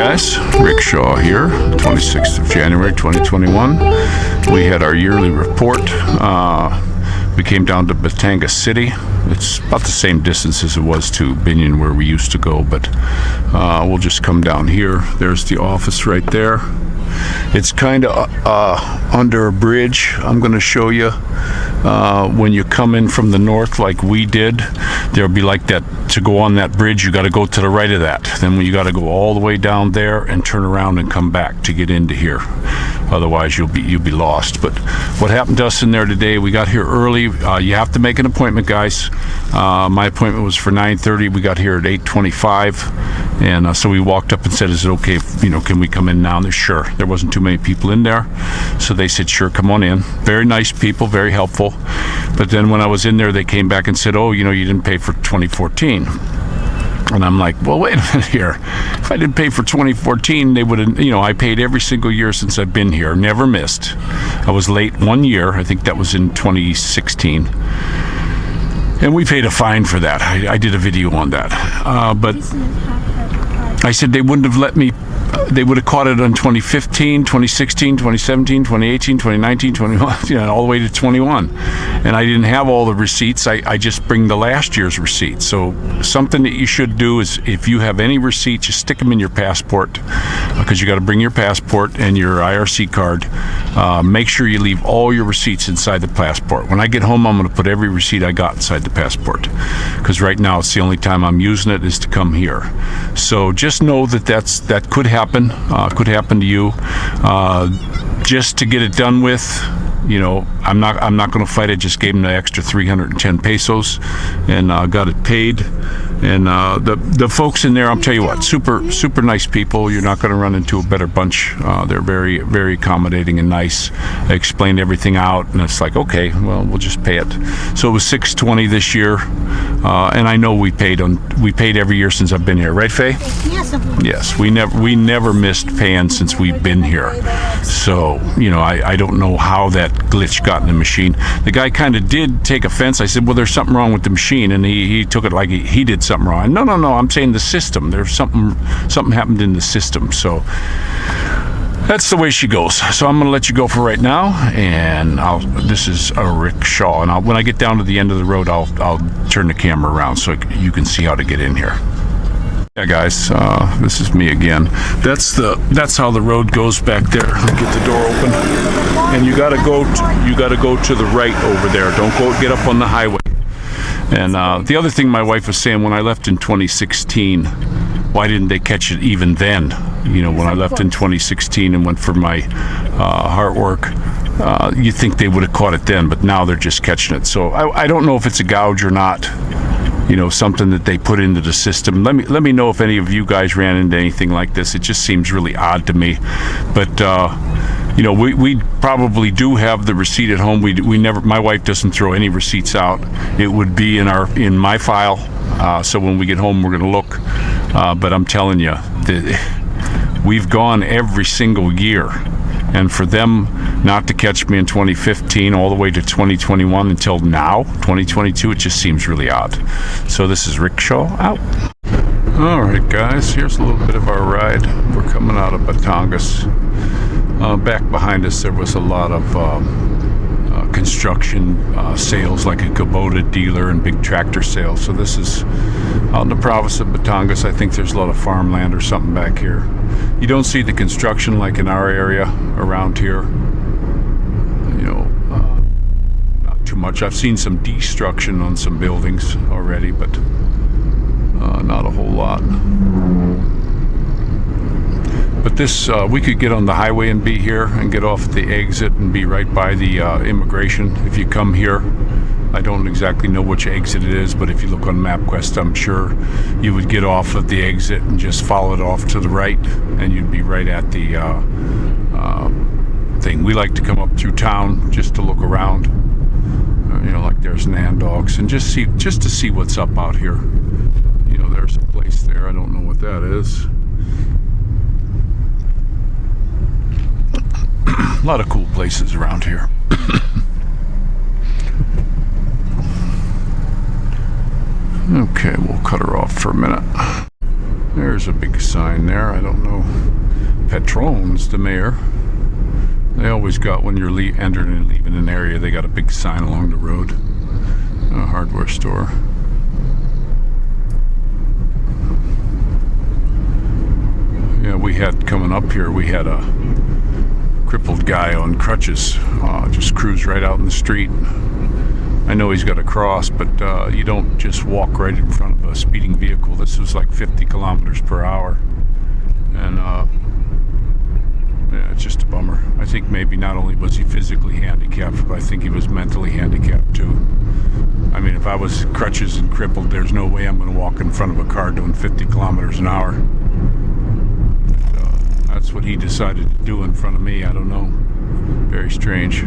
Guys, Rick Shaw here, 26th of January 2021. We had our yearly report. We came down to Batanga City. It's about the same distance as it was to Binion where we used to go, but we'll just come down here. There's the office right there. It's kind of under a bridge. I'm going to show you when you come in from the north like we did. There'll be like that. To go on that bridge, you got to go to the right of that. Then you got to go all the way down there and turn around and come back to get into here. Otherwise, you'll be lost. But what happened to us in there today? We got here early. You have to make an appointment, guys. My appointment was for 9:30. We got here at 8:25, and so we walked up and said, "Is it okay? Can we come in now?" And they're sure. There wasn't too many people in there, so they said, "Sure, come on in." Very nice people, very helpful. But then when I was in there, they came back and said, "Oh, you didn't pay for 2014." And I'm like, well, wait a minute here. If I didn't pay for 2014, they would have, I paid every single year since I've been here, never missed. I was late one year. I think that was in 2016. And we paid a fine for that. I did a video on that. But I said they wouldn't have let me. They would have caught it on 2015, 2016, 2017, 2018, 2019, 21, all the way to 21. And I didn't have all the receipts. I just bring the last year's receipts. So something that you should do is if you have any receipts, just stick them in your passport, because you got to bring your passport and your IRC card. Make sure you leave all your receipts inside the passport. When I get home, I'm going to put every receipt I got inside the passport, because right now it's the only time I'm using it is to come here. So just know that could happen. Could happen to you. Just to get it done with, I'm not going to fight it. Just gave them the extra 310 pesos and got it paid. And the folks in there, I'll tell you what, super nice people. You're not going to run into a better bunch. They're very, very accommodating and nice. They explained everything out, and it's like, okay, well, we'll just pay it. So it was $620 this year, and I know we paid every year since I've been here, right, Faye? Yes, we never missed paying since we've been here. So I don't know how that glitch got in the machine. The guy kind of did take offense. I said, well, there's something wrong with the machine, and he took it like he did something wrong. No, I'm saying the system. There's something happened in the system. So that's the way she goes. So I'm going to let you go for right now, and this is a Rick Shaw, and when I get down to the end of the road, I'll turn the camera around so you can see how to get in here. Yeah, guys, this is me again. That's how the road goes back there. Get the door open, and you gotta go to the right over there. Don't get up on the highway. And the other thing my wife was saying, when I left in 2016, why didn't they catch it even then? When I left in 2016 and went for my heart work, you think they would have caught it then, but now they're just catching it. So I don't know if it's a gouge or not. Something that they put into the system. Let me know if any of you guys ran into anything like this. It just seems really odd to me. But we probably do have the receipt at home. We never. My wife doesn't throw any receipts out. It would be in my file. So when we get home, we're going to look. But I'm telling you, we've gone every single year. And for them not to catch me in 2015 all the way to 2021 until now, 2022, it just seems really odd. So this is Rick Shaw out. All right, guys, here's a little bit of our ride. We're coming out of Batangas. Back behind us, there was a lot of construction sales, like a Kubota dealer and big tractor sales. So this is out in the province of Batangas. I think there's a lot of farmland or something back here. You don't see the construction like in our area around here. Not too much. I've seen some destruction on some buildings already, but not a whole lot. But this, we could get on the highway and be here and get off at the exit and be right by the immigration. If you come here, I don't exactly know which exit it is, but if you look on MapQuest, I'm sure you would get off at the exit and just follow it off to the right, and you'd be right at the thing. We like to come up through town just to look around, like there's Nandogs, and just to see what's up out here. There's a place there. I don't know what that is. A lot of cool places around here. Okay, we'll cut her off for a minute. There There's a big sign there. I don't know. Patrons de Mer. They always got, when you're entering and leaving an area, they got a big sign along the road. A hardware store. Yeah, we had coming up here, we had a crippled guy on crutches just cruise right out in the street. I know he's got a cross, but you don't just walk right in front of a speeding vehicle. This was like 50 kilometers per hour. And yeah, it's just a bummer. I think maybe not only was he physically handicapped, but I think he was mentally handicapped too. I mean, if I was crutches and crippled, there's no way I'm going to walk in front of a car doing 50 kilometers an hour. But, that's what he decided to do in front of me. I don't know. Very strange.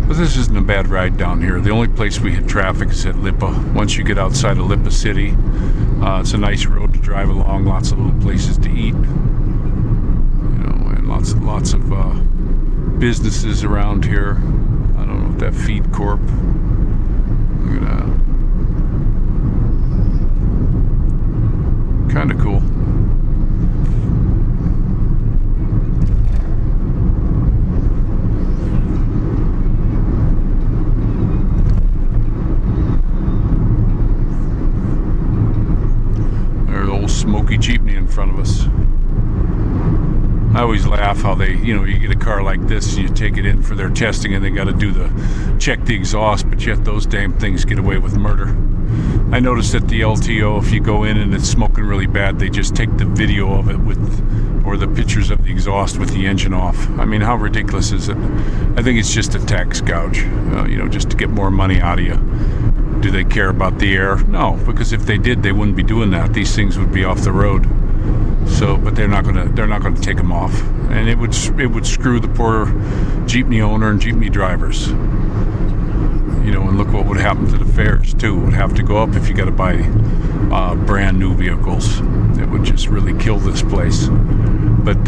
But this isn't a bad ride down here. The only place we hit traffic is at Lipa. Once you get outside of Lipa City, it's a nice road to drive along. Lots of little places to eat, you know, and lots of businesses around here. I don't know if that Feed Corp. Look at that. Kind of cool. Smoky Jeepney in front of us. I always laugh how they, you know, you get a car like this and you take it in for their testing and they got to check the exhaust, but yet those damn things get away with murder. I noticed at the LTO, if you go in and it's smoking really bad, they just take the video of it or the pictures of the exhaust with the engine off. I mean, how ridiculous is it? I think it's just a tax gouge, you know, just to get more money out of you. Do they care about the air? No, because if they did, they wouldn't be doing that. These things would be off the road. So, but they're not gonna take them off, and it would screw the poor Jeepney owner and Jeepney drivers. You know, and look what would happen to the fares too. It would have to go up if you got to buy brand new vehicles. It would just really kill this place. But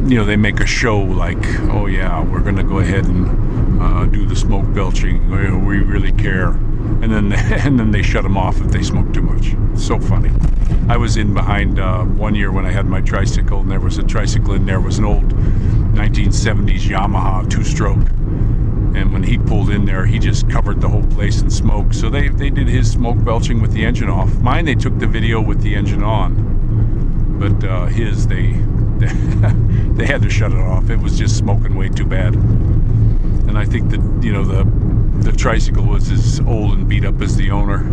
you know, they make a show like, oh yeah, we're gonna go ahead and do the smoke belching. We really care. And then they shut them off if they smoke too much. It's so funny. I was in behind one year when I had my tricycle, and there was a tricycle in there. It was an old 1970s Yamaha 2-stroke. And when he pulled in there, he just covered the whole place in smoke. So they did his smoke belching with the engine off. Mine, they took the video with the engine on. But his, they had to shut it off. It was just smoking way too bad. And I think that, you know, the tricycle was as old and beat up as the owner.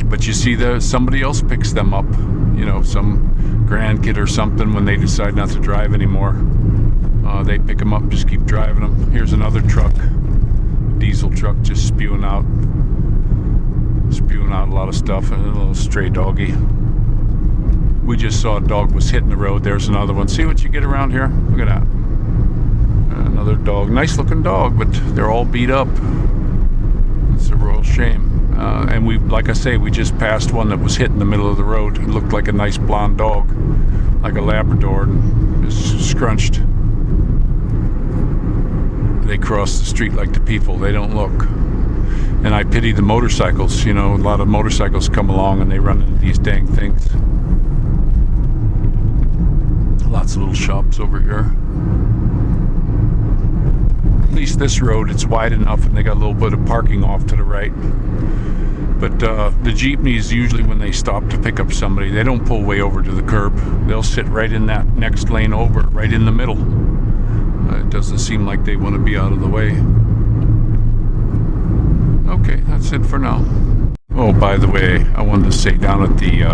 But you see, somebody else picks them up, you know, some grandkid or something, when they decide not to drive anymore. They pick them up and just keep driving them. Here's another truck, diesel truck, just spewing out a lot of stuff, and a little stray doggy. We just saw a dog was hitting the road. There's another one. See what you get around here? Look at that. Another dog. Nice looking dog, but they're all beat up. It's a real shame. And we, like I say, we just passed one that was hit in the middle of the road. It looked like a nice blonde dog, like a Labrador, and just scrunched. They cross the street like the people. They don't look. And I pity the motorcycles. You know, a lot of motorcycles come along and they run into these dang things. Lots of little shops over here. At least this road, it's wide enough, and they got a little bit of parking off to the right. But the Jeepneys, usually when they stop to pick up somebody, they don't pull way over to the curb. They'll sit right in that next lane over, right in the middle. It doesn't seem like they want to be out of the way. Okay, that's it for now. Oh, by the way, I wanted to say, down at the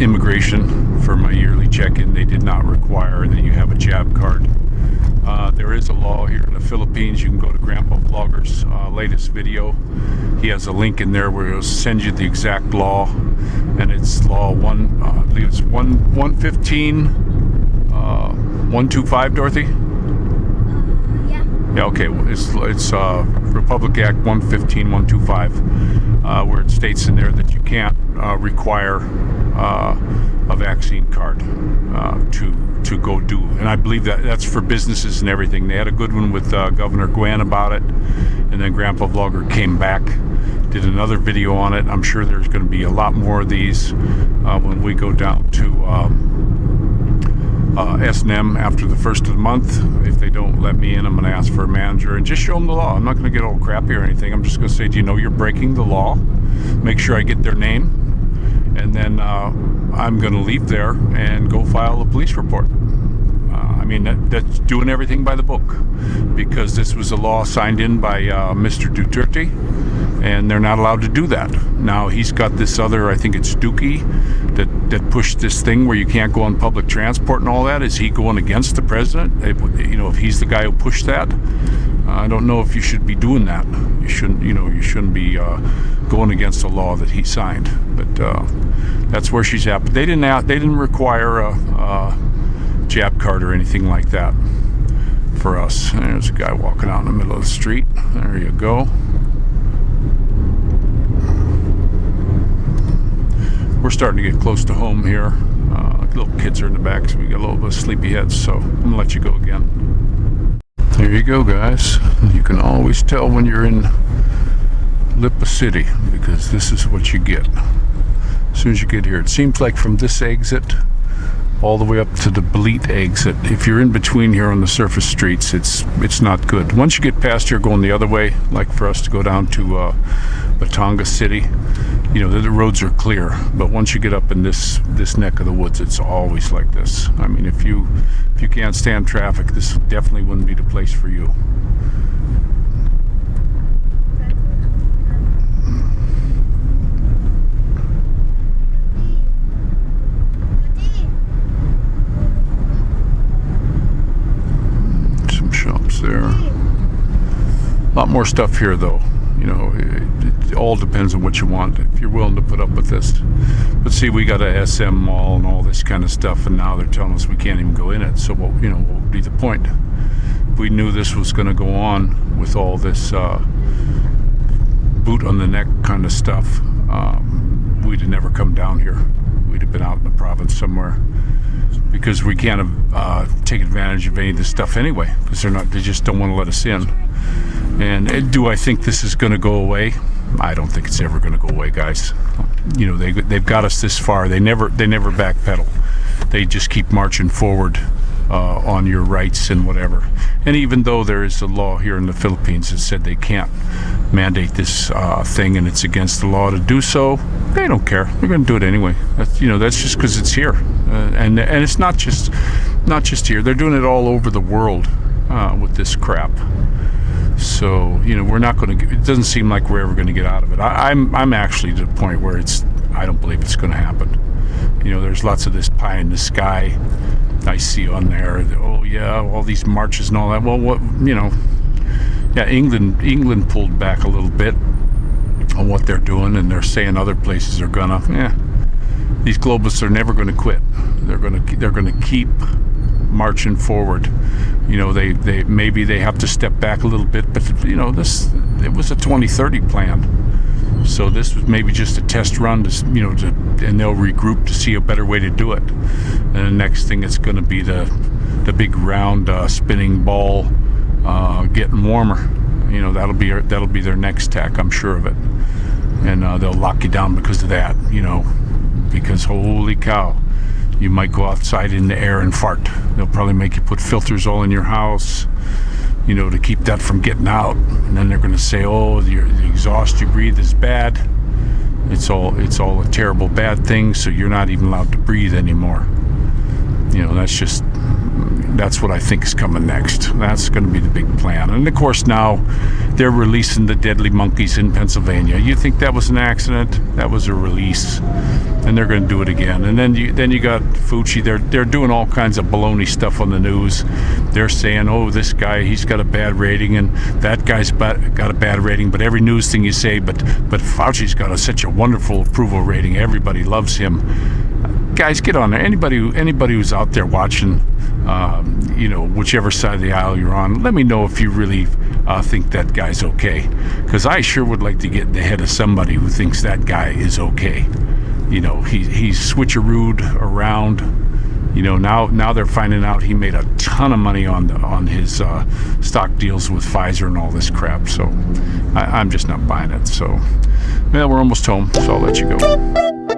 immigration for my yearly check-in, they did not require that you have a jab card. There is a law here in the Philippines. You can go to Grandpa Vlogger's latest video. He has a link in there where he'll send you the exact law, and it's law I believe it's 115 125, Dorothy? Yeah. Yeah, okay. It's Republic Act 115 125, where it states in there that you can't require a vaccine card to go do. And I believe that's for businesses and everything. They had a good one with Governor Gwen about it. And then Grandpa Vlogger came back, did another video on it. I'm sure there's going to be a lot more of these when we go down to S&M after the first of the month. If they don't let me in, I'm going to ask for a manager and just show them the law. I'm not going to get all crappy or anything. I'm just going to say, do you know you're breaking the law? Make sure I get their name. And then I'm going to leave there and go file a police report. I mean, that's doing everything by the book, because this was a law signed in by Mr. Duterte, and they're not allowed to do that. Now, he's got this other, I think it's Dookie, that pushed this thing where you can't go on public transport and all that. Is he going against the president? If he's the guy who pushed that, I don't know if you should be doing that. You shouldn't be going against a law that he signed. But that's where she's at. But they didn't require a jab card or anything like that for us. There's a guy walking out in the middle of the street. There you go. We're starting to get close to home here. Little kids are in the back, so we got a little bit of sleepy heads, so I'm gonna let you go again. There you go, guys. You can always tell when you're in Lipa City, because this is what you get as soon as you get here. It seems like from this exit all the way up to the Bleat exit, if you're in between here on the surface streets, it's not good. Once you get past here going the other way, like for us to go down to Batanga City, the roads are clear. But once you get up in this neck of the woods, it's always like this. I mean, if you can't stand traffic, this definitely wouldn't be the place for you. There. A lot more stuff here, though. It all depends on what you want, if you're willing to put up with this. But see, we got a SM mall and all this kind of stuff, and now they're telling us we can't even go in it. So what would be the point? If we knew this was going to go on with all this boot on the neck kind of stuff, we'd have never come down here. We'd have been out in the province somewhere, because we can't take advantage of any of this stuff anyway, because they just don't want to let us in. And do I think this is going to go away? I don't think it's ever going to go away, guys. They've got us this far. They never backpedal. They just keep marching forward on your rights and whatever. And even though there is a law here in the Philippines that said they can't mandate this thing, and it's against the law to do so, they don't care. They're going to do it anyway. That's just because it's here, and it's not just here. They're doing it all over the world with this crap. So we're not going to. It doesn't seem like we're ever going to get out of it. I'm actually to the point where I don't believe it's going to happen. There's lots of this pie in the sky I see on there. Oh yeah, all these marches and all that. Well, yeah, England pulled back a little bit on what they're doing, and they're saying other places are gonna. Yeah, these globalists are never going to quit. They're going to keep marching forward. They maybe they have to step back a little bit, but it was a 2030 plan. So this was maybe just a test run and they'll regroup to see a better way to do it. And the next thing, it's going to be the big round spinning ball getting warmer. That'll be their next tack. I'm sure of it. And they'll lock you down because of that. Because holy cow, you might go outside in the air and fart. They'll probably make you put filters all in your house, to keep that from getting out. And then they're going to say, oh, the exhaust you breathe is bad. It's all a terrible bad thing, so you're not even allowed to breathe anymore. That's what I think is coming next. That's going to be the big plan. And of course now they're releasing the deadly monkeys in Pennsylvania. You think that was an accident? That was a release, and they're going to do it again. And then you got Fauci. They're doing all kinds of baloney stuff on the news. They're saying, oh, this guy, he's got a bad rating, and that guy's got a bad rating. But every news thing you say, but Fauci's got such a wonderful approval rating. Everybody loves him. Guys, get on there. Anybody who's out there watching, whichever side of the aisle you're on, let me know if you really think that guy's okay. Because I sure would like to get in the head of somebody who thinks that guy is okay. He's switcherooed around You know, now they're finding out he made a ton of money on his stock deals with Pfizer and all this crap. So I'm just not buying it. So, well, we're almost home, so I'll let you go.